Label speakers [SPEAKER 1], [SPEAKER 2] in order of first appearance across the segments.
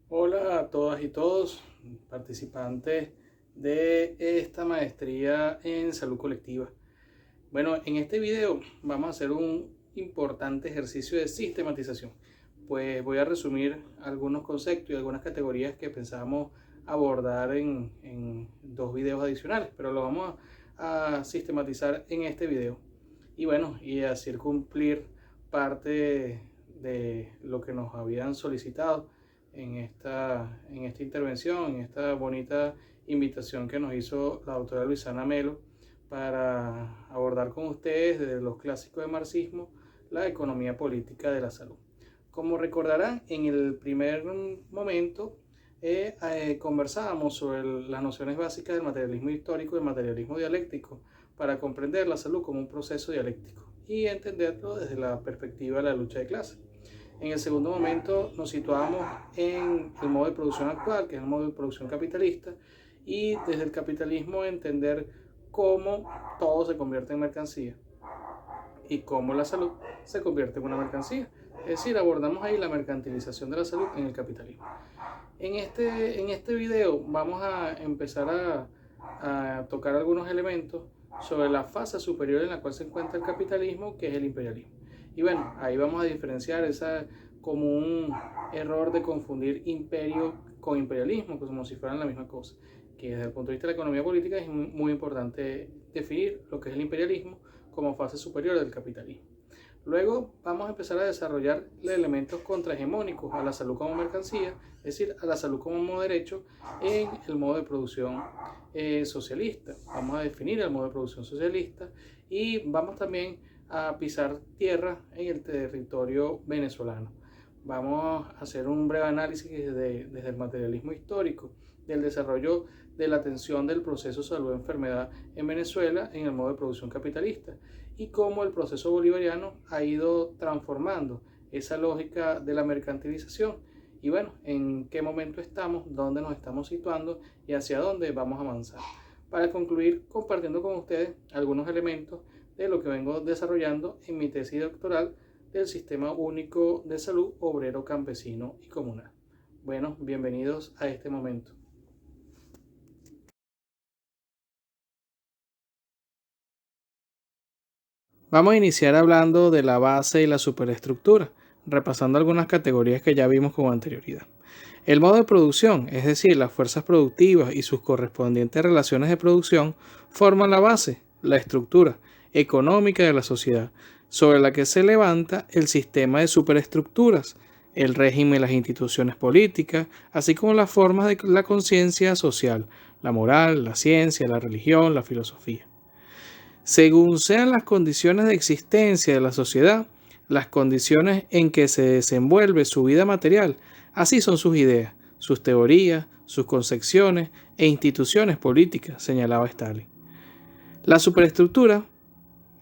[SPEAKER 1] Hola a todas y todos, participantes de esta maestría en salud colectiva. Bueno, en este video vamos a hacer un importante ejercicio de sistematización. Pues voy a resumir algunos conceptos y algunas categorías que pensábamos abordar en dos videos adicionales, pero lo vamos a sistematizar en este video. Y bueno, y así cumplir parte de lo que nos habían solicitado en esta intervención, en esta bonita invitación que nos hizo la doctora Luisana Melo para abordar con ustedes desde los clásicos de marxismo la economía política de la salud. Como recordarán, en el primer momento conversábamos sobre las nociones básicas del materialismo histórico y del materialismo dialéctico para comprender la salud como un proceso dialéctico y entenderlo desde la perspectiva de la lucha de clases. En el segundo momento nos situamos en el modo de producción actual, que es el modo de producción capitalista, y desde el capitalismo entender cómo todo se convierte en mercancía y cómo la salud se convierte en una mercancía. Es decir, abordamos ahí la mercantilización de la salud en el capitalismo. En este video vamos a empezar a tocar algunos elementos sobre la fase superior en la cual se encuentra el capitalismo, que es el imperialismo. Y bueno, ahí vamos a diferenciar esa como un error de confundir imperio con imperialismo, como si fueran la misma cosa. Que desde el punto de vista de la economía política es muy importante definir lo que es el imperialismo como fase superior del capitalismo. Luego vamos a empezar a desarrollar elementos contrahegemónicos a la salud como mercancía, es decir, a la salud como modo de derecho en el modo de producción socialista. Vamos a definir el modo de producción socialista y vamos también a pisar tierra en el territorio venezolano. Vamos a hacer un breve análisis desde el materialismo histórico del desarrollo de la atención del proceso salud-enfermedad en Venezuela en el modo de producción capitalista y cómo el proceso bolivariano ha ido transformando esa lógica de la mercantilización y bueno, en qué momento estamos, dónde nos estamos situando y hacia dónde vamos a avanzar. Para concluir, compartiendo con ustedes algunos elementos de lo que vengo desarrollando en mi tesis doctoral del Sistema Único de Salud Obrero, Campesino y Comunal. Bueno, bienvenidos a este momento. Vamos a iniciar hablando de la base y la superestructura, repasando algunas categorías que ya vimos con anterioridad. El modo de producción, es decir, las fuerzas productivas y sus correspondientes relaciones de producción, forman la base, la estructura económica de la sociedad, sobre la que se levanta el sistema de superestructuras, el régimen y las instituciones políticas, así como las formas de la conciencia social, la moral, la ciencia, la religión, la filosofía. Según sean las condiciones de existencia de la sociedad, las condiciones en que se desenvuelve su vida material, así son sus ideas, sus teorías, sus concepciones e instituciones políticas, señalaba Stalin. Las superestructuras,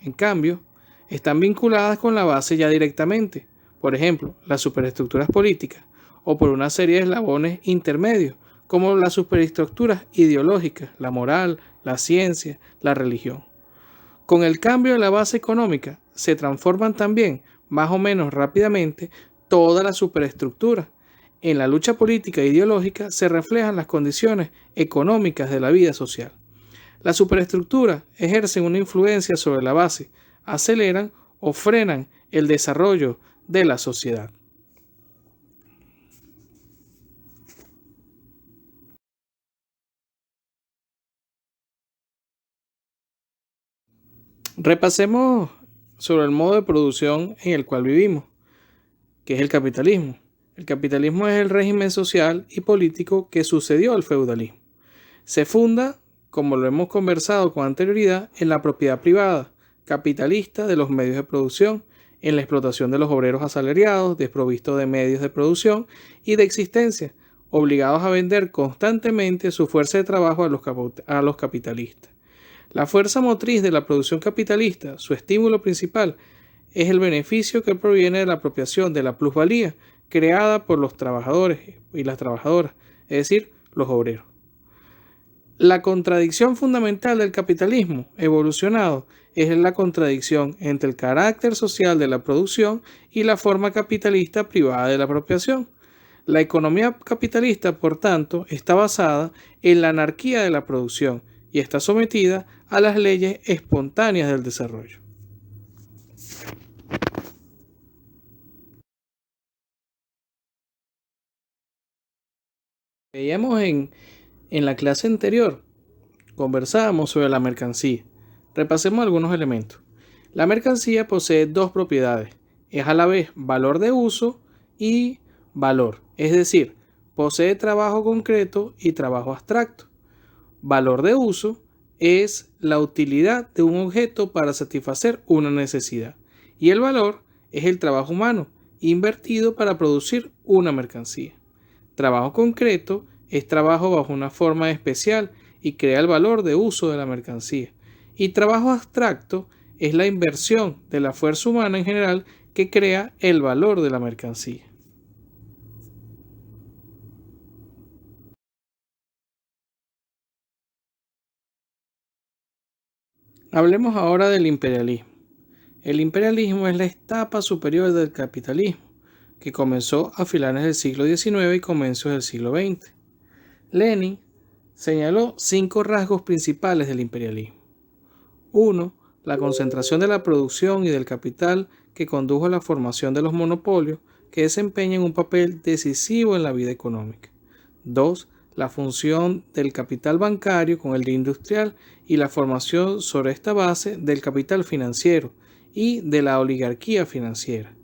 [SPEAKER 1] en cambio, están vinculadas con la base ya directamente, por ejemplo, las superestructuras políticas, o por una serie de eslabones intermedios, como las superestructuras ideológicas, la moral, la ciencia, la religión. Con el cambio de la base económica se transforman también, más o menos rápidamente, todas las superestructuras. En la lucha política e ideológica se reflejan las condiciones económicas de la vida social. Las superestructuras ejercen una influencia sobre la base, aceleran o frenan el desarrollo de la sociedad. Repasemos sobre el modo de producción en el cual vivimos, que es el capitalismo. El capitalismo es el régimen social y político que sucedió al feudalismo. Se funda, como lo hemos conversado con anterioridad, en la propiedad privada, capitalista de los medios de producción, en la explotación de los obreros asalariados, desprovistos de medios de producción y de existencia, obligados a vender constantemente su fuerza de trabajo a los capitalistas. La fuerza motriz de la producción capitalista, su estímulo principal, es el beneficio que proviene de la apropiación de la plusvalía creada por los trabajadores y las trabajadoras, es decir, los obreros. La contradicción fundamental del capitalismo evolucionado es la contradicción entre el carácter social de la producción y la forma capitalista privada de la apropiación. La economía capitalista, por tanto, está basada en la anarquía de la producción y está sometida a las leyes espontáneas del desarrollo. Veíamos en la clase anterior, conversábamos sobre la mercancía. Repasemos algunos elementos. La mercancía posee dos propiedades. Es a la vez valor de uso y valor. Es decir, posee trabajo concreto y trabajo abstracto. Valor de uso es la utilidad de un objeto para satisfacer una necesidad. Y el valor es el trabajo humano invertido para producir una mercancía. Trabajo concreto es trabajo bajo una forma especial y crea el valor de uso de la mercancía. Y trabajo abstracto es la inversión de la fuerza humana en general que crea el valor de la mercancía. Hablemos ahora del imperialismo. El imperialismo es la etapa superior del capitalismo, que comenzó a finales del siglo XIX y comienzos del siglo XX. Lenin señaló 5 rasgos principales del imperialismo. 1. La concentración de la producción y del capital que condujo a la formación de los monopolios que desempeñan un papel decisivo en la vida económica. 2. La función del capital bancario con el de industrial y la formación sobre esta base del capital financiero y de la oligarquía financiera.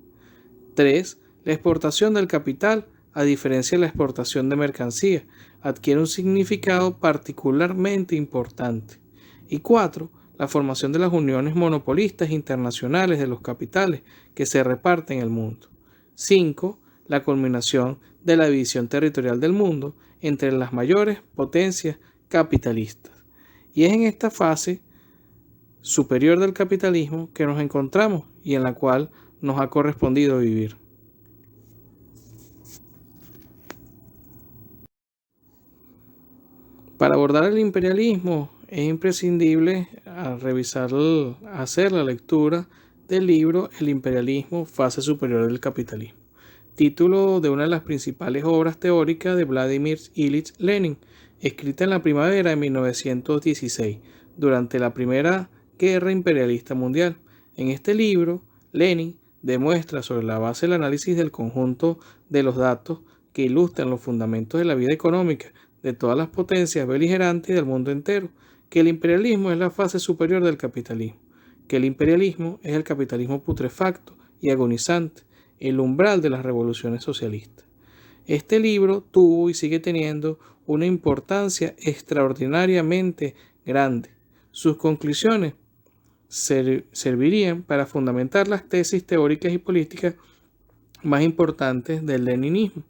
[SPEAKER 1] 3. La exportación del capital, a diferencia de la exportación de mercancía, adquiere un significado particularmente importante. Y 4. La formación de las uniones monopolistas internacionales de los capitales que se reparten en el mundo. 5. La culminación de la división territorial del mundo entre las mayores potencias capitalistas. Y es en esta fase superior del capitalismo que nos encontramos y en la cual nos ha correspondido vivir. Para abordar el imperialismo es imprescindible hacer la lectura del libro El imperialismo, fase superior del capitalismo, título de una de las principales obras teóricas de Vladimir Ilich Lenin, escrita en la primavera de 1916, durante la Primera Guerra Imperialista Mundial. En este libro, Lenin demuestra sobre la base del análisis del conjunto de los datos que ilustran los fundamentos de la vida económica de todas las potencias beligerantes del mundo entero, que el imperialismo es la fase superior del capitalismo, que el imperialismo es el capitalismo putrefacto y agonizante, el umbral de las revoluciones socialistas. Este libro tuvo y sigue teniendo una importancia extraordinariamente grande. Sus conclusiones servirían para fundamentar las tesis teóricas y políticas más importantes del leninismo.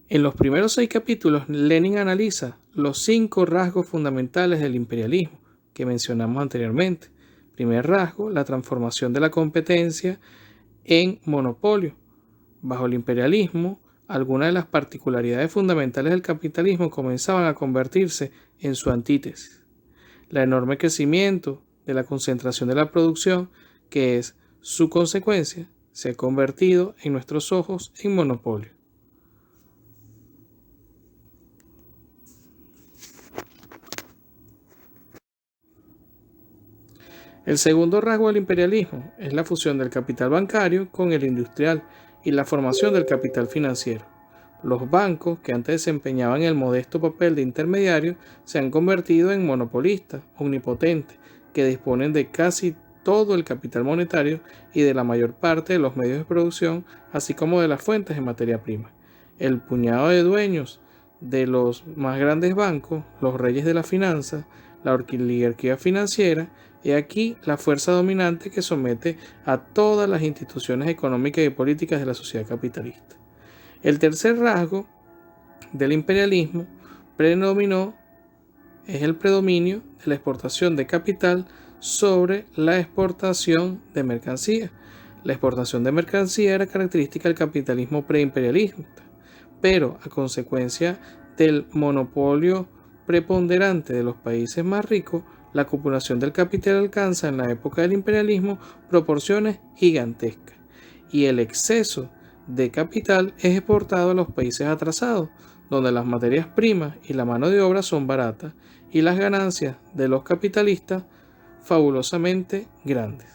[SPEAKER 1] En los primeros 6 capítulos, Lenin analiza los 5 rasgos fundamentales del imperialismo que mencionamos anteriormente. Primer rasgo, la transformación de la competencia en monopolio. Bajo el imperialismo, algunas de las particularidades fundamentales del capitalismo comenzaban a convertirse en su antítesis. El enorme crecimiento de la concentración de la producción, que es su consecuencia, se ha convertido en nuestros ojos en monopolio. El segundo rasgo del imperialismo es la fusión del capital bancario con el industrial y la formación del capital financiero. Los bancos, que antes desempeñaban el modesto papel de intermediario, se han convertido en monopolistas omnipotentes que disponen de casi todo el capital monetario y de la mayor parte de los medios de producción, así como de las fuentes de materia prima. El puñado de dueños de los más grandes bancos, los reyes de la finanza, la oligarquía financiera, y aquí la fuerza dominante que somete a todas las instituciones económicas y políticas de la sociedad capitalista. El tercer rasgo del imperialismo es el predominio de la exportación de capital sobre la exportación de mercancías. La exportación de mercancía era característica del capitalismo preimperialista, pero a consecuencia del monopolio preponderante de los países más ricos, la acumulación del capital alcanza en la época del imperialismo proporciones gigantescas y el exceso de capital es exportado a los países atrasados, donde las materias primas y la mano de obra son baratas y las ganancias de los capitalistas fabulosamente grandes.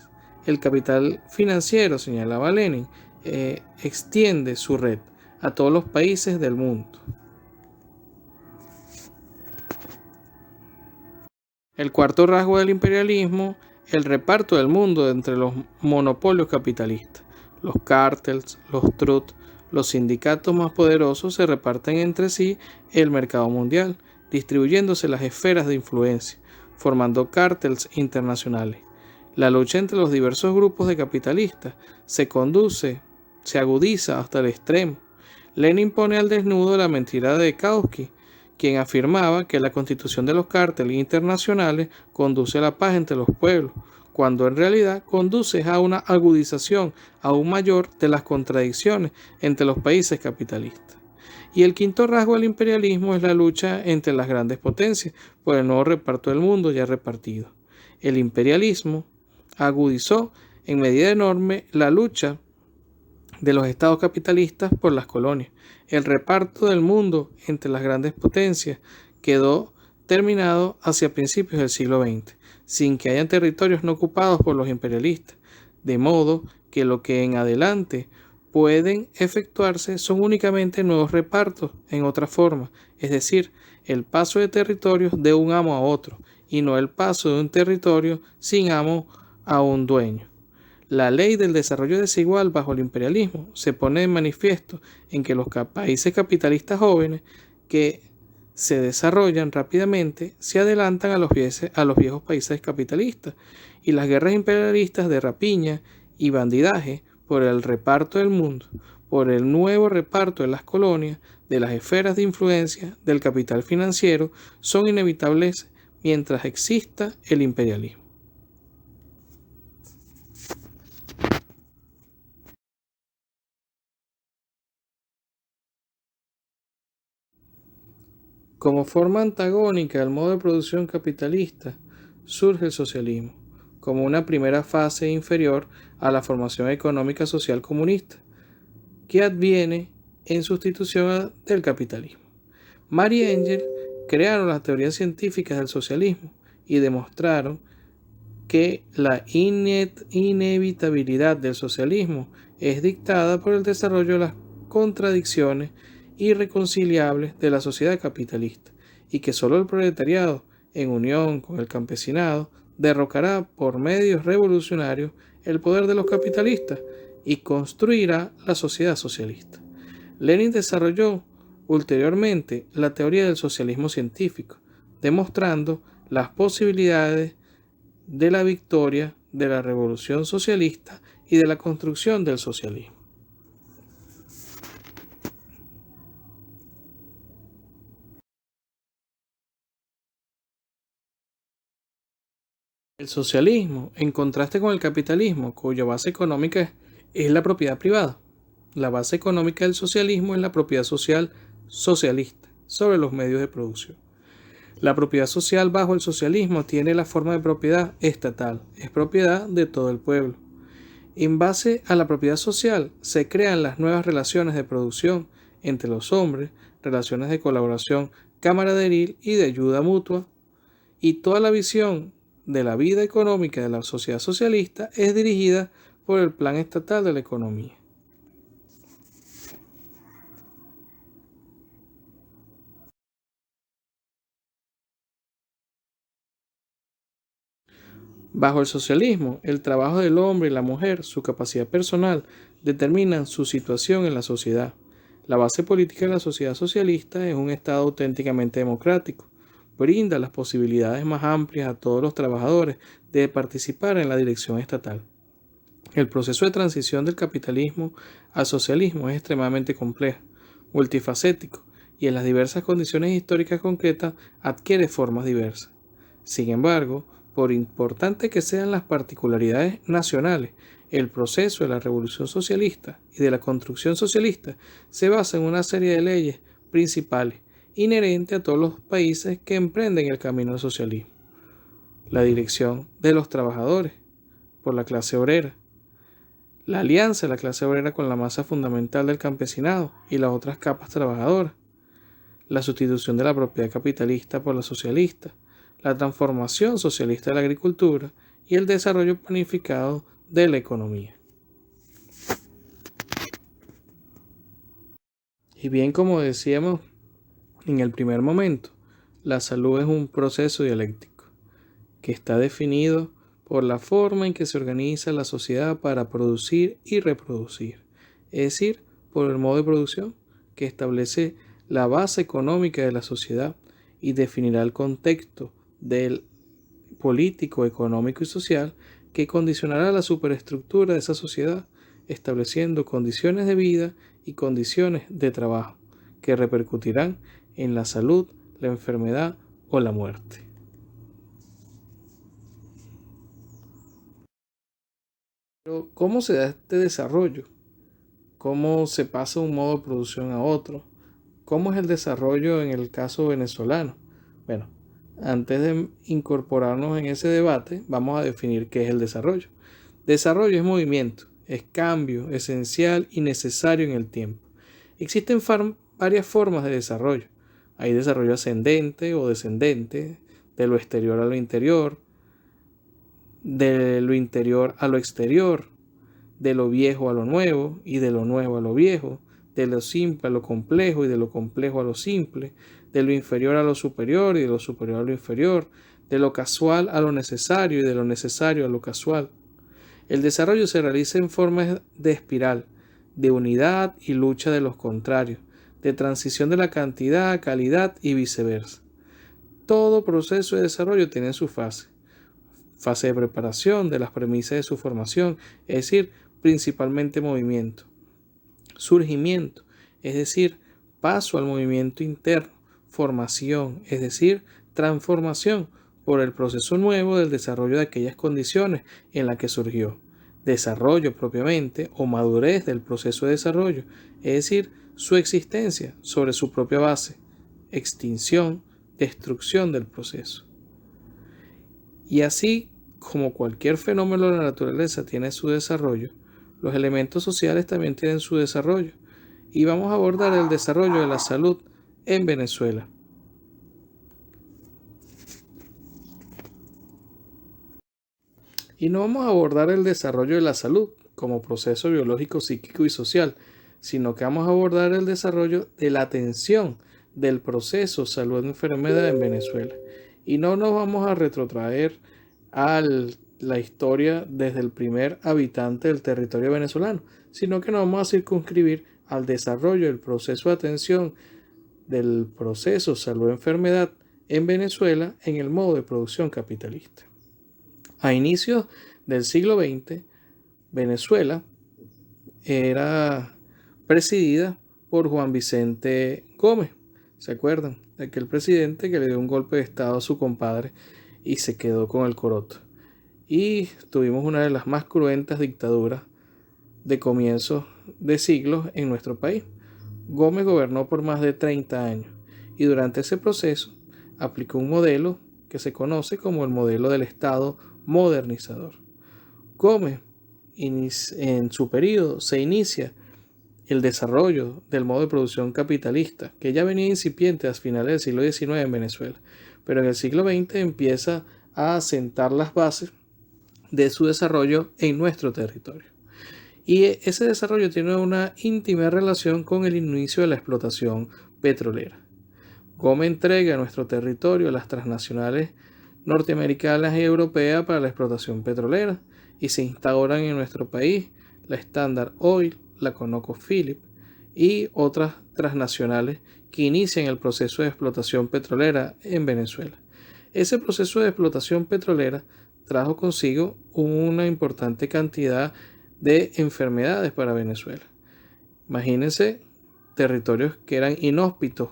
[SPEAKER 1] El capital financiero, señalaba Lenin, extiende su red a todos los países del mundo. El cuarto rasgo del imperialismo, el reparto del mundo entre los monopolios capitalistas. Los cárteles, los trusts, los sindicatos más poderosos se reparten entre sí el mercado mundial, distribuyéndose las esferas de influencia, formando cárteles internacionales. La lucha entre los diversos grupos de capitalistas se agudiza hasta el extremo. Lenin pone al desnudo la mentira de Kautsky, quien afirmaba que la constitución de los cárteles internacionales conduce a la paz entre los pueblos, cuando en realidad conduce a una agudización aún mayor de las contradicciones entre los países capitalistas. Y el quinto rasgo del imperialismo es la lucha entre las grandes potencias por el nuevo reparto del mundo ya repartido. El imperialismo agudizó en medida enorme la lucha de los estados capitalistas por las colonias. El reparto del mundo entre las grandes potencias quedó terminado hacia principios del siglo XX, sin que hayan territorios no ocupados por los imperialistas, de modo que lo que en adelante pueden efectuarse son únicamente nuevos repartos en otra forma, es decir, el paso de territorios de un amo a otro, y no el paso de un territorio sin amo a un dueño. La ley del desarrollo desigual bajo el imperialismo se pone de manifiesto en que los países capitalistas jóvenes que se desarrollan rápidamente se adelantan a los viejos países capitalistas, y las guerras imperialistas de rapiña y bandidaje por el reparto del mundo, por el nuevo reparto de las colonias, de las esferas de influencia, del capital financiero, son inevitables mientras exista el imperialismo. Como forma antagónica al modo de producción capitalista, surge el socialismo, como una primera fase inferior a la formación económica social comunista, que adviene en sustitución del capitalismo. Marx y Engels crearon las teorías científicas del socialismo y demostraron que la inevitabilidad del socialismo es dictada por el desarrollo de las contradicciones irreconciliables de la sociedad capitalista, y que solo el proletariado, en unión con el campesinado, derrocará por medios revolucionarios el poder de los capitalistas y construirá la sociedad socialista. Lenin desarrolló ulteriormente la teoría del socialismo científico, demostrando las posibilidades de la victoria de la revolución socialista y de la construcción del socialismo. El socialismo, en contraste con el capitalismo, cuya base económica es la propiedad privada. La base económica del socialismo es la propiedad social socialista sobre los medios de producción. La propiedad social bajo el socialismo tiene la forma de propiedad estatal, es propiedad de todo el pueblo. En base a la propiedad social se crean las nuevas relaciones de producción entre los hombres, relaciones de colaboración camaraderil y de ayuda mutua, y toda la visión de la vida económica de la sociedad socialista es dirigida por el plan estatal de la economía. Bajo el socialismo, el trabajo del hombre y la mujer, su capacidad personal, determinan su situación en la sociedad. La base política de la sociedad socialista es un Estado auténticamente democrático. Brinda las posibilidades más amplias a todos los trabajadores de participar en la dirección estatal. El proceso de transición del capitalismo al socialismo es extremadamente complejo, multifacético, y en las diversas condiciones históricas concretas adquiere formas diversas. Sin embargo, por importante que sean las particularidades nacionales, el proceso de la revolución socialista y de la construcción socialista se basa en una serie de leyes principales inherentes a todos los países que emprenden el camino del socialismo. La dirección de los trabajadores por la clase obrera, la alianza de la clase obrera con la masa fundamental del campesinado y las otras capas trabajadoras, la sustitución de la propiedad capitalista por la socialista, la transformación socialista de la agricultura y el desarrollo planificado de la economía. Y bien, como decíamos en el primer momento, la salud es un proceso dialéctico que está definido por la forma en que se organiza la sociedad para producir y reproducir, es decir, por el modo de producción que establece la base económica de la sociedad y definirá el contexto del político, económico y social que condicionará la superestructura de esa sociedad, estableciendo condiciones de vida y condiciones de trabajo que repercutirán en la salud, la enfermedad o la muerte. Pero, ¿cómo se da este desarrollo? ¿Cómo se pasa de un modo de producción a otro? ¿Cómo es el desarrollo en el caso venezolano? Bueno, antes de incorporarnos en ese debate, vamos a definir qué es el desarrollo. Desarrollo es movimiento, es cambio esencial y necesario en el tiempo. Existen varias formas de desarrollo. Hay desarrollo ascendente o descendente, de lo exterior a lo interior, de lo interior a lo exterior, de lo viejo a lo nuevo y de lo nuevo a lo viejo, de lo simple a lo complejo y de lo complejo a lo simple, de lo inferior a lo superior y de lo superior a lo inferior, de lo casual a lo necesario y de lo necesario a lo casual. El desarrollo se realiza en forma de espiral, de unidad y lucha de los contrarios, de transición de la cantidad a calidad y viceversa. Todo proceso de desarrollo tiene su fase. Fase de preparación de las premisas de su formación, es decir, principalmente movimiento. Surgimiento, es decir, paso al movimiento interno. Formación, es decir, transformación por el proceso nuevo del desarrollo de aquellas condiciones en las que surgió. Desarrollo propiamente o madurez del proceso de desarrollo, es decir, su existencia sobre su propia base. Extinción, destrucción del proceso. Y así como cualquier fenómeno de la naturaleza tiene su desarrollo, los elementos sociales también tienen su desarrollo. Y vamos a abordar el desarrollo de la salud en Venezuela. Y no vamos a abordar el desarrollo de la salud como proceso biológico, psíquico y social, sino que vamos a abordar el desarrollo de la atención del proceso salud-enfermedad en Venezuela. Y no nos vamos a retrotraer a la historia desde el primer habitante del territorio venezolano, sino que nos vamos a circunscribir al desarrollo del proceso de atención del proceso salud-enfermedad en Venezuela en el modo de producción capitalista. A inicios del siglo XX, Venezuela era presidida por Juan Vicente Gómez. ¿Se acuerdan? De aquel presidente que le dio un golpe de estado a su compadre y se quedó con el coroto. Y tuvimos una de las más cruentas dictaduras de comienzos de siglos en nuestro país. Gómez gobernó por más de 30 años y durante ese proceso aplicó un modelo que se conoce como el modelo del Estado modernizador. Gómez, en su periodo, se inicia el desarrollo del modo de producción capitalista, que ya venía incipiente a finales del siglo XIX en Venezuela, pero en el siglo XX empieza a asentar las bases de su desarrollo en nuestro territorio. Y ese desarrollo tiene una íntima relación con el inicio de la explotación petrolera. Gómez entrega a nuestro territorio las transnacionales norteamericanas y europeas para la explotación petrolera y se instauran en nuestro país la Standard Oil, la ConocoPhillips y otras transnacionales que inician el proceso de explotación petrolera en Venezuela. Ese proceso de explotación petrolera trajo consigo una importante cantidad de enfermedades para Venezuela. Imagínense territorios que eran inhóspitos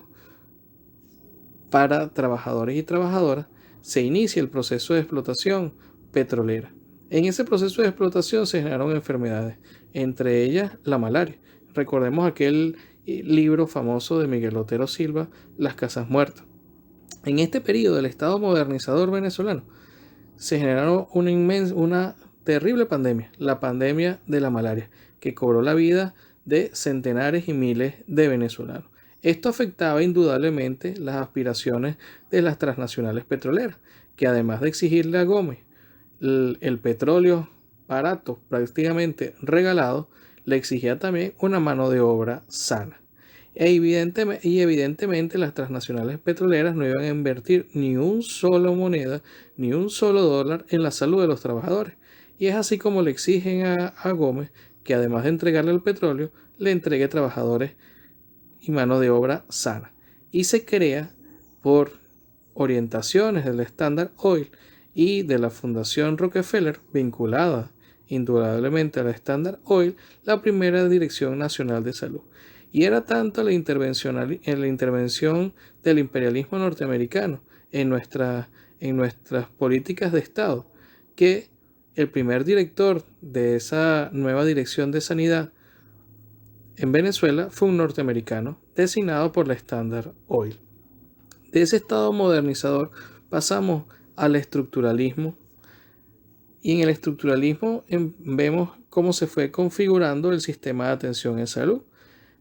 [SPEAKER 1] para trabajadores y trabajadoras. Se inicia el proceso de explotación petrolera. En ese proceso de explotación se generaron enfermedades, entre ellas la malaria. Recordemos aquel libro famoso de Miguel Otero Silva, Las Casas Muertas. En este periodo del Estado modernizador venezolano se generaron una terrible pandemia, la pandemia de la malaria, que cobró la vida de centenares y miles de venezolanos. Esto afectaba indudablemente las aspiraciones de las transnacionales petroleras, que además de exigirle a Gómez el petróleo barato, prácticamente regalado, le exigía también una mano de obra sana. Evidentemente las transnacionales petroleras no iban a invertir ni un solo moneda, ni un solo dólar en la salud de los trabajadores. Y es así como le exigen a Gómez que además de entregarle el petróleo, le entregue trabajadores y mano de obra sana. Y se crea, por orientaciones del Standard Oil y de la Fundación Rockefeller, vinculada indudablemente a la Standard Oil, la primera Dirección Nacional de Salud. Y era tanto la intervención del imperialismo norteamericano en nuestras políticas de Estado, que el primer director de esa nueva Dirección de Sanidad en Venezuela fue un norteamericano designado por la Standard Oil. De ese Estado modernizador pasamos al estructuralismo, y en el estructuralismo vemos cómo se fue configurando el sistema de atención en salud.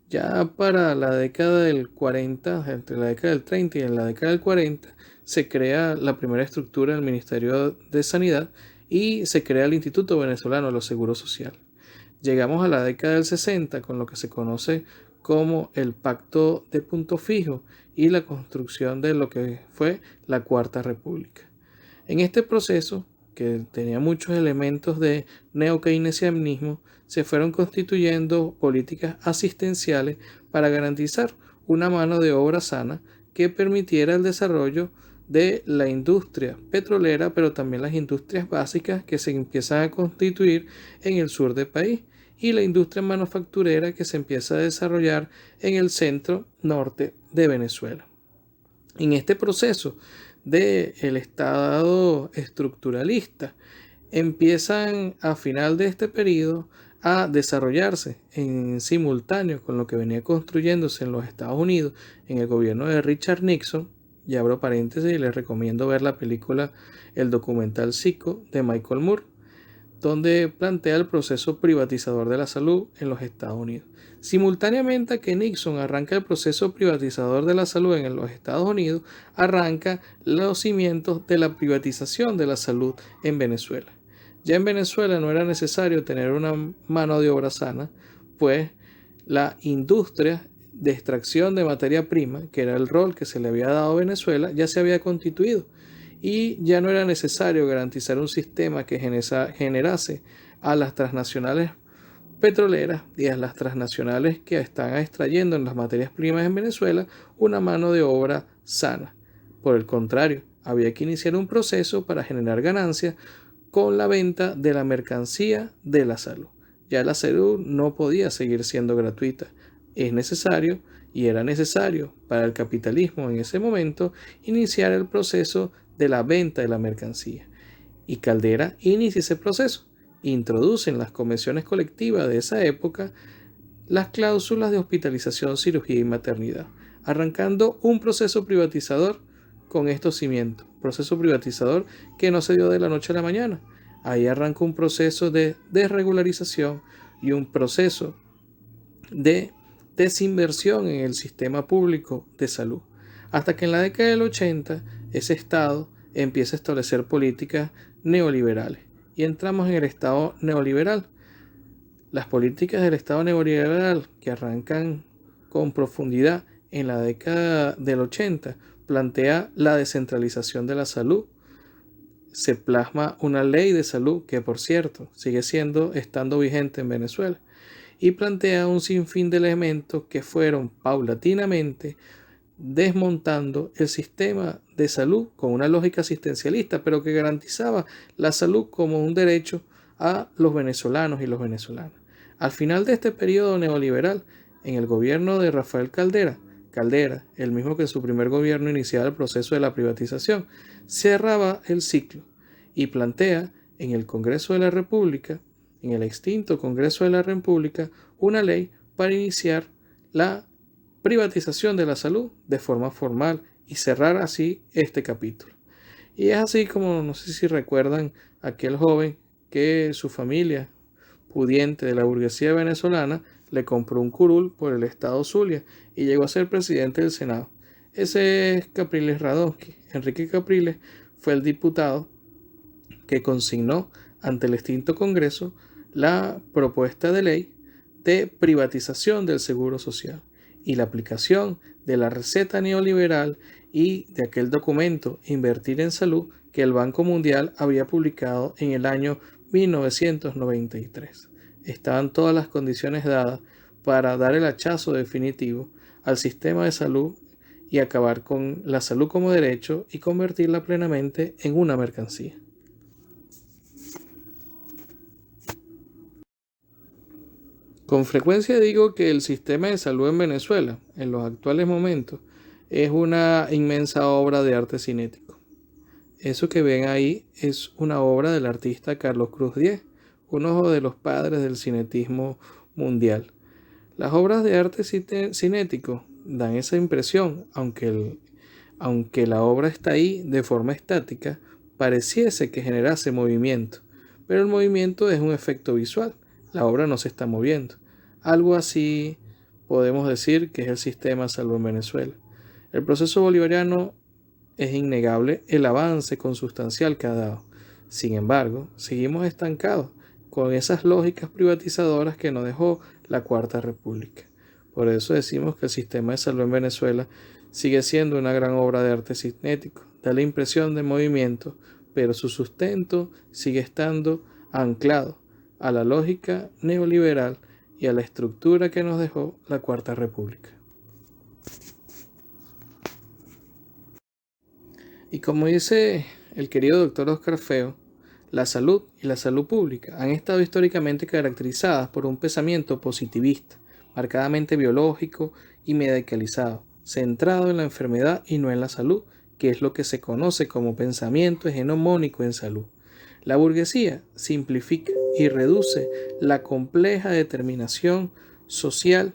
[SPEAKER 1] Ya para la década del 40, entre la década del 30 y en la década del 40, se crea la primera estructura del Ministerio de Sanidad y se crea el Instituto Venezolano de los Seguros Sociales. Llegamos a la década del 60 con lo que se conoce como el Pacto de Punto Fijo y la construcción de lo que fue la Cuarta República. En este proceso, que tenía muchos elementos de neokeynesianismo, se fueron constituyendo políticas asistenciales para garantizar una mano de obra sana que permitiera el desarrollo de la industria petrolera, pero también las industrias básicas que se empiezan a constituir en el sur del país y la industria manufacturera que se empieza a desarrollar en el centro norte de Venezuela. En este proceso del Estado estructuralista empiezan a final de este periodo a desarrollarse en simultáneo con lo que venía construyéndose en los Estados Unidos en el gobierno de Richard Nixon. Y abro paréntesis y les recomiendo ver la película, el documental Psycho de Michael Moore, donde plantea el proceso privatizador de la salud en los Estados Unidos. Simultáneamente a que Nixon arranca el proceso privatizador de la salud en los Estados Unidos, arranca los cimientos de la privatización de la salud en Venezuela. Ya en Venezuela no era necesario tener una mano de obra sana, pues la industria de extracción de materia prima, que era el rol que se le había dado a Venezuela, ya se había constituido. Y ya no era necesario garantizar un sistema que generase a las transnacionales petroleras y a las transnacionales que están extrayendo en las materias primas en Venezuela una mano de obra sana. Por el contrario, había que iniciar un proceso para generar ganancias con la venta de la mercancía de la salud. Ya la salud no podía seguir siendo gratuita. Es necesario y era necesario para el capitalismo en ese momento iniciar el proceso de la venta de la mercancía. Y Caldera inicia ese proceso. Introduce en las convenciones colectivas de esa época las cláusulas de hospitalización, cirugía y maternidad, arrancando un proceso privatizador con estos cimientos. Proceso privatizador que no se dio de la noche a la mañana. Ahí arranca un proceso de desregularización y un proceso de desinversión en el sistema público de salud. Hasta que en la década del 80 ese Estado empieza a establecer políticas neoliberales y entramos en el Estado neoliberal. Las políticas del Estado neoliberal que arrancan con profundidad en la década del 80 plantea la descentralización de la salud. Se plasma una ley de salud que, por cierto, sigue estando vigente en Venezuela y plantea un sinfín de elementos que fueron paulatinamente desmontando el sistema de salud con una lógica asistencialista, pero que garantizaba la salud como un derecho a los venezolanos y los venezolanas. Al final de este periodo neoliberal, en el gobierno de Rafael Caldera, el mismo que en su primer gobierno iniciaba el proceso de la privatización, cerraba el ciclo y plantea en el Congreso de la República, en el extinto Congreso de la República, una ley para iniciar la privatización de la salud de forma formal y cerrar así este capítulo. Y es así como, no sé si recuerdan aquel joven que su familia pudiente de la burguesía venezolana le compró un curul por el estado Zulia y llegó a ser presidente del Senado. Ese es Capriles Radonsky. Enrique Capriles fue el diputado que consignó ante el extinto Congreso la propuesta de ley de privatización del Seguro Social y la aplicación de la receta neoliberal y de aquel documento Invertir en Salud que el Banco Mundial había publicado en el año 1993. Estaban todas las condiciones dadas para dar el hachazo definitivo al sistema de salud y acabar con la salud como derecho y convertirla plenamente en una mercancía. Con frecuencia digo que el sistema de salud en Venezuela, en los actuales momentos, es una inmensa obra de arte cinético. Eso que ven ahí es una obra del artista Carlos Cruz Diez, uno de los padres del cinetismo mundial. Las obras de arte cinético dan esa impresión, aunque la obra está ahí de forma estática, pareciese que generase movimiento, pero el movimiento es un efecto visual, la obra no se está moviendo. Algo así podemos decir que es el sistema de salud en Venezuela. El proceso bolivariano es innegable el avance consustancial que ha dado. Sin embargo, seguimos estancados con esas lógicas privatizadoras que nos dejó la Cuarta República. Por eso decimos que el sistema de salud en Venezuela sigue siendo una gran obra de arte cinético. Da la impresión de movimiento, pero su sustento sigue estando anclado a la lógica neoliberal y a la estructura que nos dejó la Cuarta República. Y como dice el querido doctor Oscar Feo, la salud y la salud pública han estado históricamente caracterizadas por un pensamiento positivista, marcadamente biológico y medicalizado, centrado en la enfermedad y no en la salud, que es lo que se conoce como pensamiento hegemónico en salud. La burguesía simplifica y reduce la compleja determinación social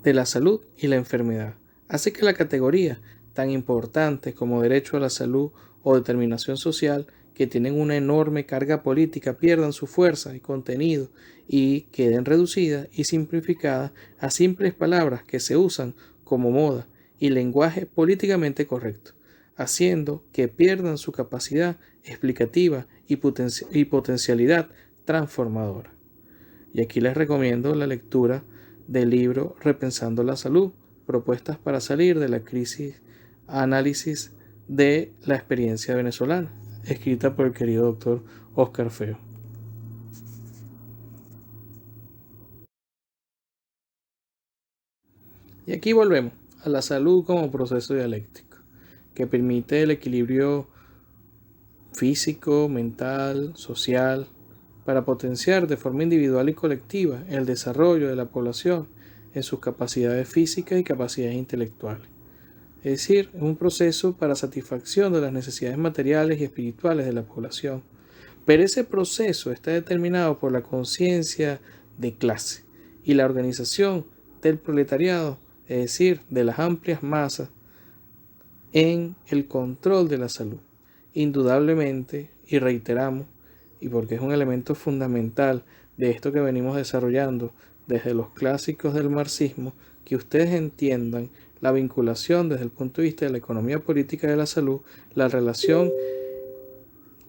[SPEAKER 1] de la salud y la enfermedad. Hace que la categoría tan importante como derecho a la salud o determinación social, que tienen una enorme carga política, pierdan su fuerza y contenido y queden reducidas y simplificadas a simples palabras que se usan como moda y lenguaje políticamente correcto, haciendo que pierdan su capacidad explicativa y potencialidad transformadora. Y aquí les recomiendo la lectura del libro Repensando la Salud, propuestas para salir de la crisis, análisis de la experiencia venezolana, escrita por el querido doctor Oscar Feo. Y aquí volvemos a la salud como proceso dialéctico, que permite el equilibrio físico, mental, social, para potenciar de forma individual y colectiva el desarrollo de la población en sus capacidades físicas y capacidades intelectuales. Es decir, es un proceso para satisfacción de las necesidades materiales y espirituales de la población. Pero ese proceso está determinado por la conciencia de clase y la organización del proletariado, es decir, de las amplias masas, en el control de la salud. Indudablemente, y reiteramos, y porque es un elemento fundamental de esto que venimos desarrollando desde los clásicos del marxismo, que ustedes entiendan la vinculación desde el punto de vista de la economía política de la salud, la relación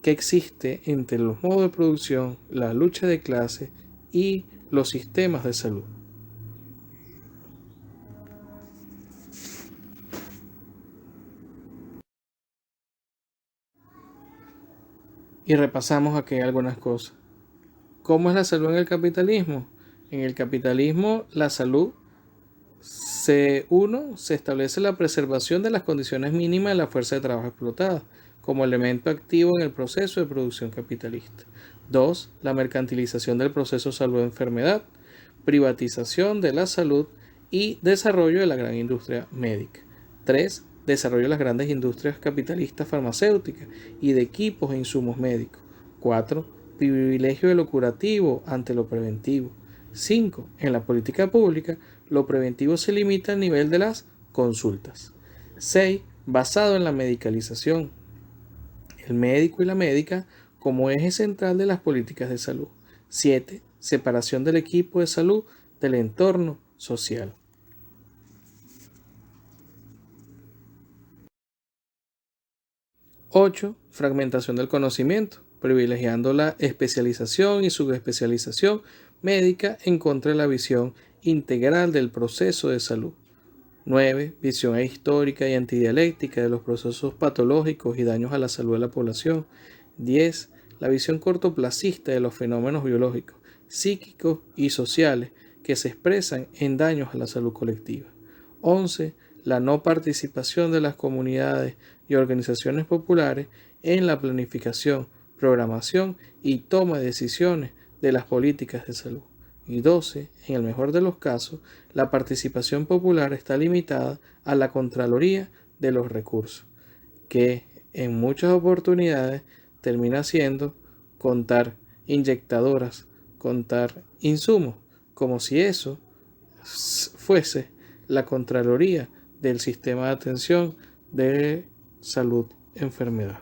[SPEAKER 1] que existe entre los modos de producción, la lucha de clases y los sistemas de salud. Y repasamos aquí algunas cosas. ¿Cómo es la salud en el capitalismo? En el capitalismo, la salud se establece la preservación de las condiciones mínimas de la fuerza de trabajo explotada como elemento activo en el proceso de producción capitalista. 2. La mercantilización del proceso salud-enfermedad, privatización de la salud y desarrollo de la gran industria médica. 3. Desarrollo de las grandes industrias capitalistas farmacéuticas y de equipos e insumos médicos. 4. Privilegio de lo curativo ante lo preventivo. 5. En la política pública, lo preventivo se limita al nivel de las consultas. 6. Basado en la medicalización. el médico y la médica como eje central de las políticas de salud. 7. Separación del equipo de salud del entorno social. 8. Fragmentación del conocimiento, privilegiando la especialización y subespecialización médica en contra de la visión integral del proceso de salud. 9. Visión histórica y antidialéctica de los procesos patológicos y daños a la salud de la población. 10. La visión cortoplacista de los fenómenos biológicos, psíquicos y sociales que se expresan en daños a la salud colectiva. 11. La no participación de las comunidades y organizaciones populares en la planificación, programación y toma de decisiones de las políticas de salud. Y 12. En el mejor de los casos, la participación popular está limitada a la Contraloría de los Recursos, que en muchas oportunidades termina siendo contar inyectadoras, contar insumos, como si eso fuese la Contraloría del sistema de atención de salud-enfermedad.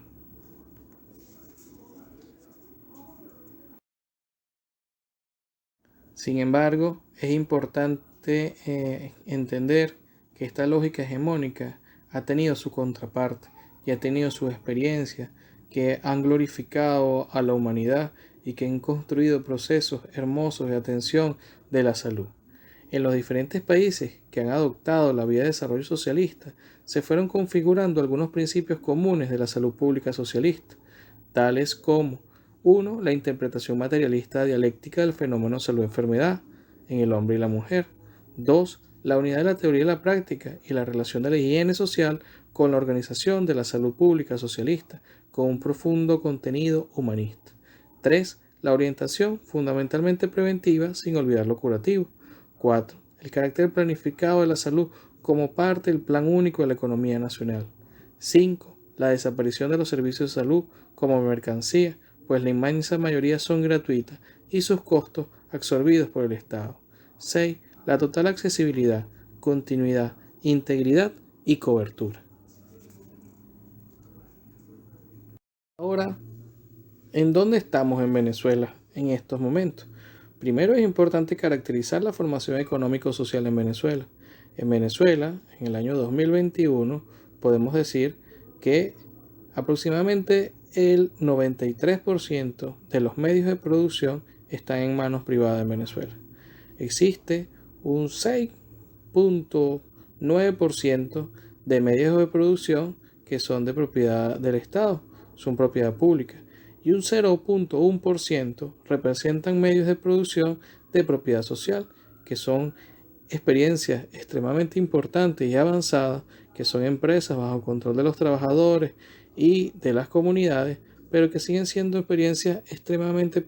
[SPEAKER 1] Sin embargo, es importante entender que esta lógica hegemónica ha tenido su contraparte y ha tenido sus experiencias que han glorificado a la humanidad y que han construido procesos hermosos de atención de la salud. En los diferentes países que han adoptado la vía de desarrollo socialista, se fueron configurando algunos principios comunes de la salud pública socialista, tales como 1. La interpretación materialista dialéctica del fenómeno salud-enfermedad en el hombre y la mujer. 2. La unidad de la teoría y la práctica y la relación de la higiene social con la organización de la salud pública socialista, con un profundo contenido humanista. 3. La orientación fundamentalmente preventiva sin olvidar lo curativo. 4. El carácter planificado de la salud como parte del Plan Único de la Economía Nacional. 5. La desaparición de los servicios de salud como mercancía, pues la inmensa mayoría son gratuitas y sus costos absorbidos por el Estado. 6. La total accesibilidad, continuidad, integridad y cobertura. Ahora, ¿en dónde estamos en Venezuela en estos momentos? Primero es importante caracterizar la formación económico-social en Venezuela. En Venezuela, en el año 2021, podemos decir que aproximadamente el 93% de los medios de producción están en manos privadas en Venezuela. Existe un 6.9% de medios de producción que son de propiedad del Estado, son propiedad pública, y un 0.1% representan medios de producción de propiedad social, que son experiencias extremadamente importantes y avanzadas, que son empresas bajo control de los trabajadores y de las comunidades, pero que siguen siendo experiencias extremadamente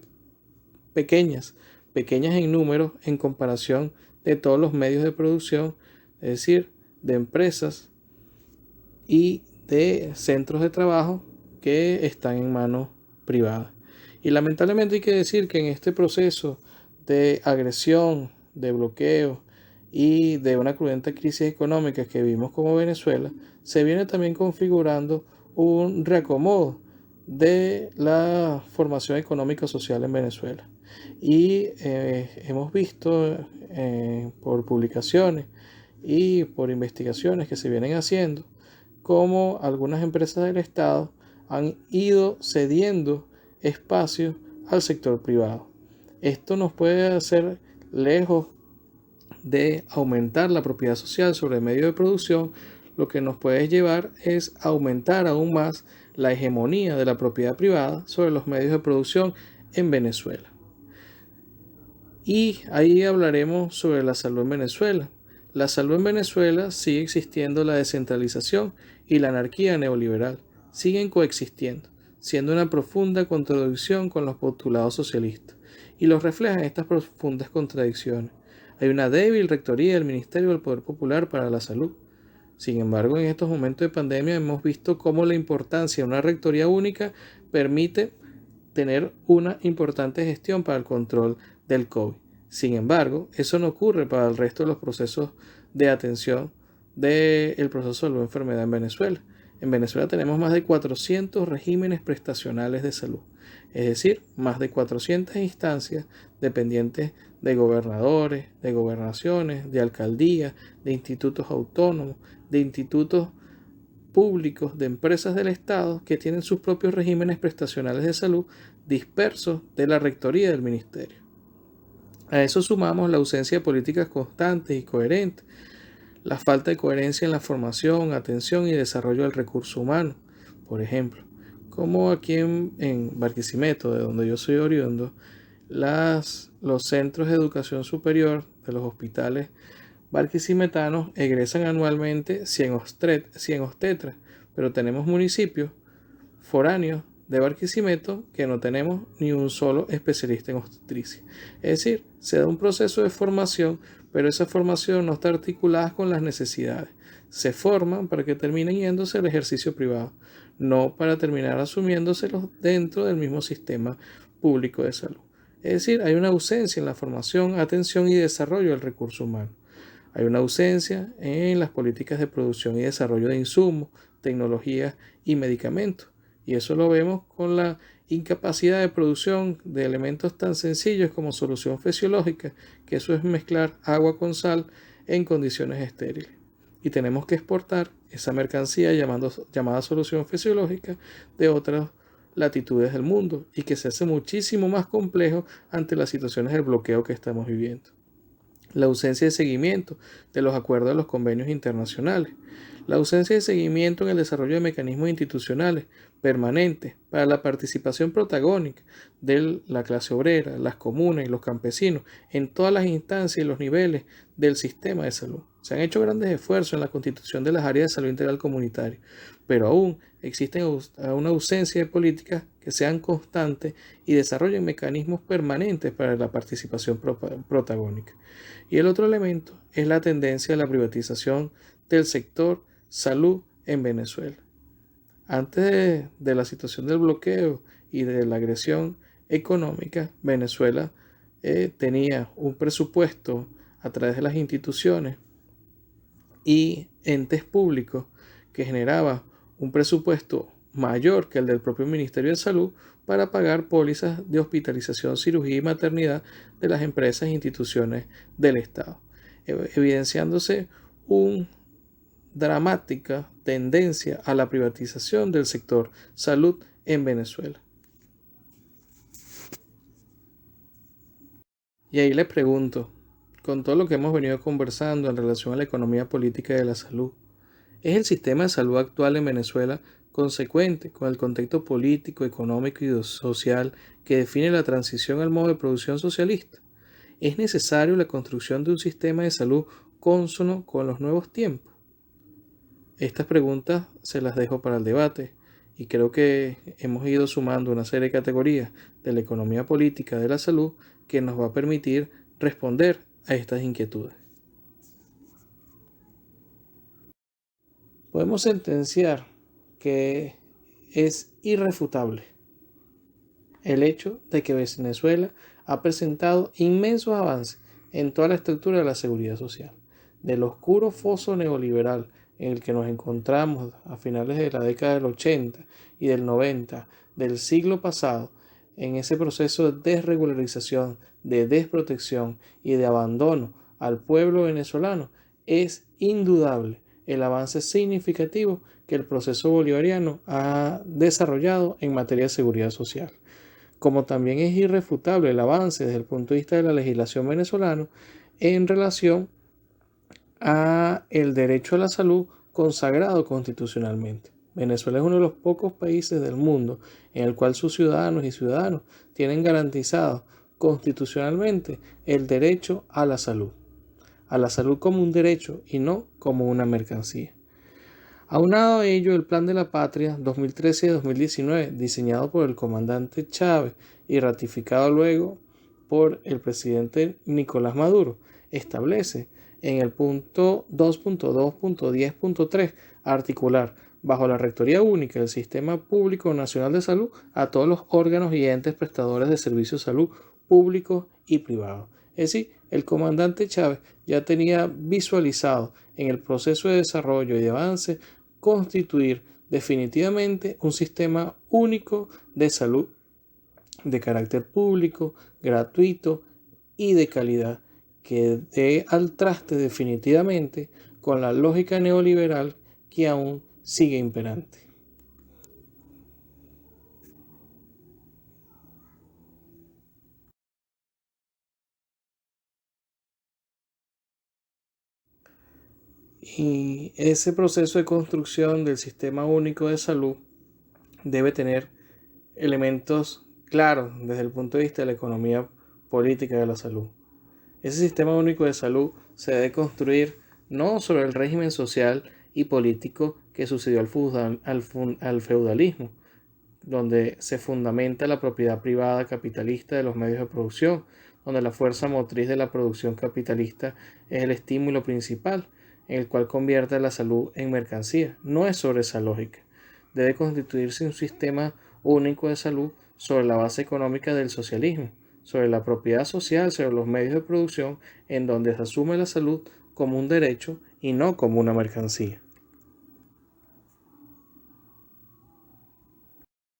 [SPEAKER 1] pequeñas en número en comparación de todos los medios de producción, es decir, de empresas y de centros de trabajo que están en manos privadas. Y lamentablemente hay que decir que en este proceso de agresión, de bloqueo y de una cruenta crisis económica que vimos como Venezuela, se viene también configurando un reacomodo de la formación económica social en Venezuela. Y hemos visto por publicaciones y por investigaciones que se vienen haciendo cómo algunas empresas del Estado han ido cediendo espacios al sector privado. Esto nos puede hacer, lejos de aumentar la propiedad social sobre el medio de producción, lo que nos puede llevar es aumentar aún más la hegemonía de la propiedad privada sobre los medios de producción en Venezuela. Y ahí hablaremos sobre la salud en Venezuela. La salud en Venezuela sigue existiendo la descentralización y la anarquía neoliberal. Siguen coexistiendo, siendo una profunda contradicción con los postulados socialistas. Y los reflejan estas profundas contradicciones. Hay una débil rectoría del Ministerio del Poder Popular para la Salud. Sin embargo, en estos momentos de pandemia hemos visto cómo la importancia de una rectoría única permite tener una importante gestión para el control del COVID. Sin embargo, eso no ocurre para el resto de los procesos de atención del proceso de la enfermedad en Venezuela. En Venezuela tenemos más de 400 regímenes prestacionales de salud, es decir, más de 400 instancias dependientes de gobernadores, de gobernaciones, de alcaldías, de institutos autónomos, de institutos públicos, de empresas del Estado que tienen sus propios regímenes prestacionales de salud dispersos de la rectoría del ministerio. A eso sumamos la ausencia de políticas constantes y coherentes, la falta de coherencia en la formación, atención y desarrollo del recurso humano. Por ejemplo, como aquí en Barquisimeto, de donde yo soy oriundo, los centros de educación superior de los hospitales barquisimetanos egresan anualmente 100 obstetras, pero tenemos municipios foráneos de Barquisimeto que no tenemos ni un solo especialista en obstetricia. Es decir, se da un proceso de formación, pero esa formación no está articulada con las necesidades. Se forman para que terminen yéndose al ejercicio privado, no para terminar asumiéndoselos dentro del mismo sistema público de salud. Es decir, hay una ausencia en la formación, atención y desarrollo del recurso humano. Hay una ausencia en las políticas de producción y desarrollo de insumos, tecnologías y medicamentos. Y eso lo vemos con la incapacidad de producción de elementos tan sencillos como solución fisiológica, que eso es mezclar agua con sal en condiciones estériles. Y tenemos que exportar esa mercancía llamada solución fisiológica de otras latitudes del mundo y que se hace muchísimo más complejo ante las situaciones del bloqueo que estamos viviendo. La ausencia de seguimiento de los acuerdos de los convenios internacionales, la ausencia de seguimiento en el desarrollo de mecanismos institucionales permanentes para la participación protagónica de la clase obrera, las comunas y los campesinos en todas las instancias y los niveles del sistema de salud. Se han hecho grandes esfuerzos en la constitución de las áreas de salud integral comunitaria, pero aún existe una ausencia de políticas que sean constantes y desarrollen mecanismos permanentes para la participación protagónica. Y el otro elemento es la tendencia a la privatización del sector salud en Venezuela. Antes de la situación del bloqueo y de la agresión económica, Venezuela tenía un presupuesto a través de las instituciones y entes públicos que generaba un presupuesto mayor que el del propio Ministerio de Salud para pagar pólizas de hospitalización, cirugía y maternidad de las empresas e instituciones del Estado, evidenciándose una dramática tendencia a la privatización del sector salud en Venezuela. Y ahí les pregunto, con todo lo que hemos venido conversando en relación a la economía política de la salud, ¿es el sistema de salud actual en Venezuela consecuente con el contexto político, económico y social que define la transición al modo de producción socialista? ¿Es necesario la construcción de un sistema de salud cónsono con los nuevos tiempos? Estas preguntas se las dejo para el debate y creo que hemos ido sumando una serie de categorías de la economía política de la salud que nos va a permitir responder a estas inquietudes. Podemos sentenciar que es irrefutable el hecho de que Venezuela ha presentado inmensos avances en toda la estructura de la seguridad social. Del oscuro foso neoliberal en el que nos encontramos a finales de la década del 80 y del 90 del siglo pasado, en ese proceso de desregularización, de desprotección y de abandono al pueblo venezolano, es indudable el avance significativo que el proceso bolivariano ha desarrollado en materia de seguridad social. Como también es irrefutable el avance desde el punto de vista de la legislación venezolana en relación a el derecho a la salud consagrado constitucionalmente. Venezuela es uno de los pocos países del mundo en el cual sus ciudadanos y ciudadanas tienen garantizado constitucionalmente el derecho a la salud como un derecho y no como una mercancía. Aunado a ello, el Plan de la Patria 2013-2019, diseñado por el comandante Chávez y ratificado luego por el presidente Nicolás Maduro, establece en el punto 2.2.10.3 articular bajo la Rectoría Única del Sistema Público Nacional de Salud a todos los órganos y entes prestadores de servicios de salud públicos y privados. Es decir, el comandante Chávez ya tenía visualizado en el proceso de desarrollo y de avance constituir definitivamente un sistema único de salud de carácter público, gratuito y de calidad, que dé al traste definitivamente con la lógica neoliberal que aún sigue imperante. Y ese proceso de construcción del sistema único de salud debe tener elementos claros desde el punto de vista de la economía política de la salud. Ese sistema único de salud se debe construir no sobre el régimen social y político que sucedió al feudalismo, donde se fundamenta la propiedad privada capitalista de los medios de producción, donde la fuerza motriz de la producción capitalista es el estímulo principal, en el cual convierte la salud en mercancía. No es sobre esa lógica. Debe constituirse un sistema único de salud sobre la base económica del socialismo, sobre la propiedad social, sobre los medios de producción, en donde se asume la salud como un derecho y no como una mercancía.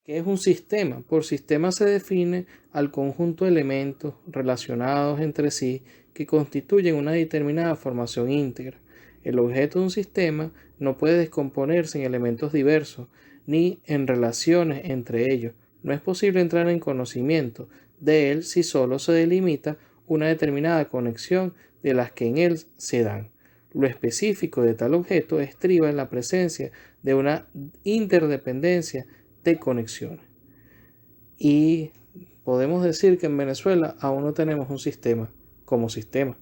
[SPEAKER 1] ¿Qué es un sistema? Por sistema se define al conjunto de elementos relacionados entre sí que constituyen una determinada formación íntegra. El objeto de un sistema no puede descomponerse en elementos diversos ni en relaciones entre ellos. No es posible entrar en conocimiento de él si solo se delimita una determinada conexión de las que en él se dan. Lo específico de tal objeto estriba en la presencia de una interdependencia de conexiones. Y podemos decir que en Venezuela aún no tenemos un sistema como sistema,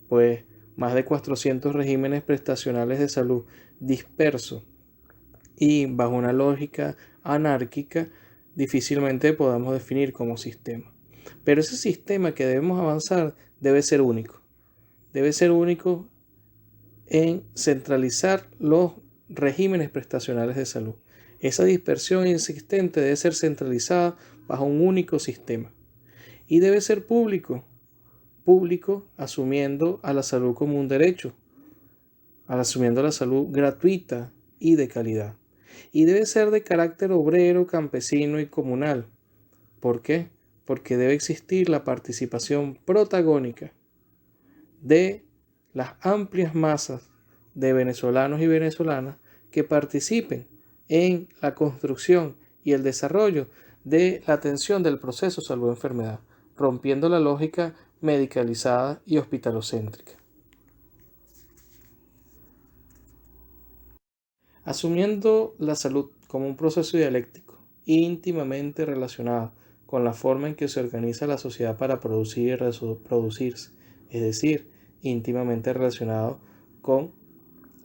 [SPEAKER 1] pues más de 400 regímenes prestacionales de salud dispersos y bajo una lógica anárquica difícilmente podamos definir como sistema. Pero ese sistema que debemos avanzar debe ser único. Debe ser único en centralizar los regímenes prestacionales de salud. Esa dispersión existente debe ser centralizada bajo un único sistema y debe ser público, asumiendo a la salud como un derecho, asumiendo la salud gratuita y de calidad. Y debe ser de carácter obrero, campesino y comunal. ¿Por qué? Porque debe existir la participación protagónica de las amplias masas de venezolanos y venezolanas que participen en la construcción y el desarrollo de la atención del proceso salud-enfermedad, rompiendo la lógica medicalizada y hospitalocéntrica. Asumiendo la salud como un proceso dialéctico íntimamente relacionado con la forma en que se organiza la sociedad para producir y reproducirse, es decir, íntimamente relacionado con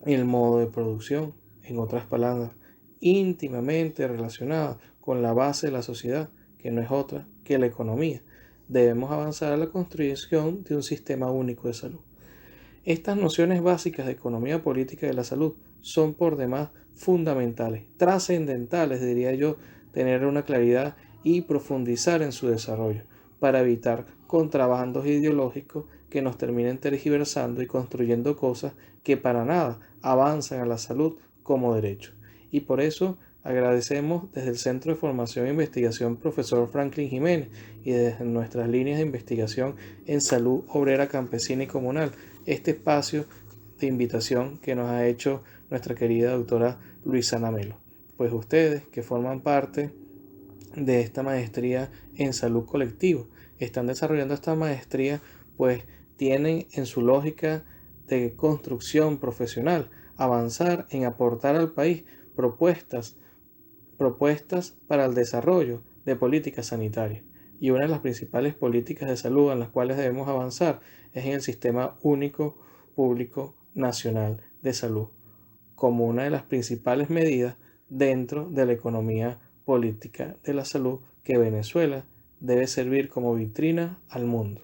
[SPEAKER 1] el modo de producción, en otras palabras, íntimamente relacionado con la base de la sociedad, que no es otra que la economía. Debemos avanzar a la construcción de un sistema único de salud. Estas nociones básicas de economía política de la salud son por demás fundamentales, trascendentales, diría yo, tener una claridad y profundizar en su desarrollo para evitar contrabandos ideológicos que nos terminen tergiversando y construyendo cosas que para nada avanzan a la salud como derecho. Y por eso agradecemos desde el Centro de Formación e Investigación Profesor Franklin Jiménez y desde nuestras líneas de investigación en salud obrera, campesina y comunal este espacio de invitación que nos ha hecho nuestra querida doctora Luisana Melo. Pues ustedes que forman parte de esta maestría en salud colectiva, están desarrollando esta maestría, pues tienen en su lógica de construcción profesional avanzar en aportar al país propuestas para el desarrollo de políticas sanitarias. Y una de las principales políticas de salud en las cuales debemos avanzar es en el Sistema Único Público Nacional de Salud, como una de las principales medidas dentro de la economía política de la salud que Venezuela debe servir como vitrina al mundo.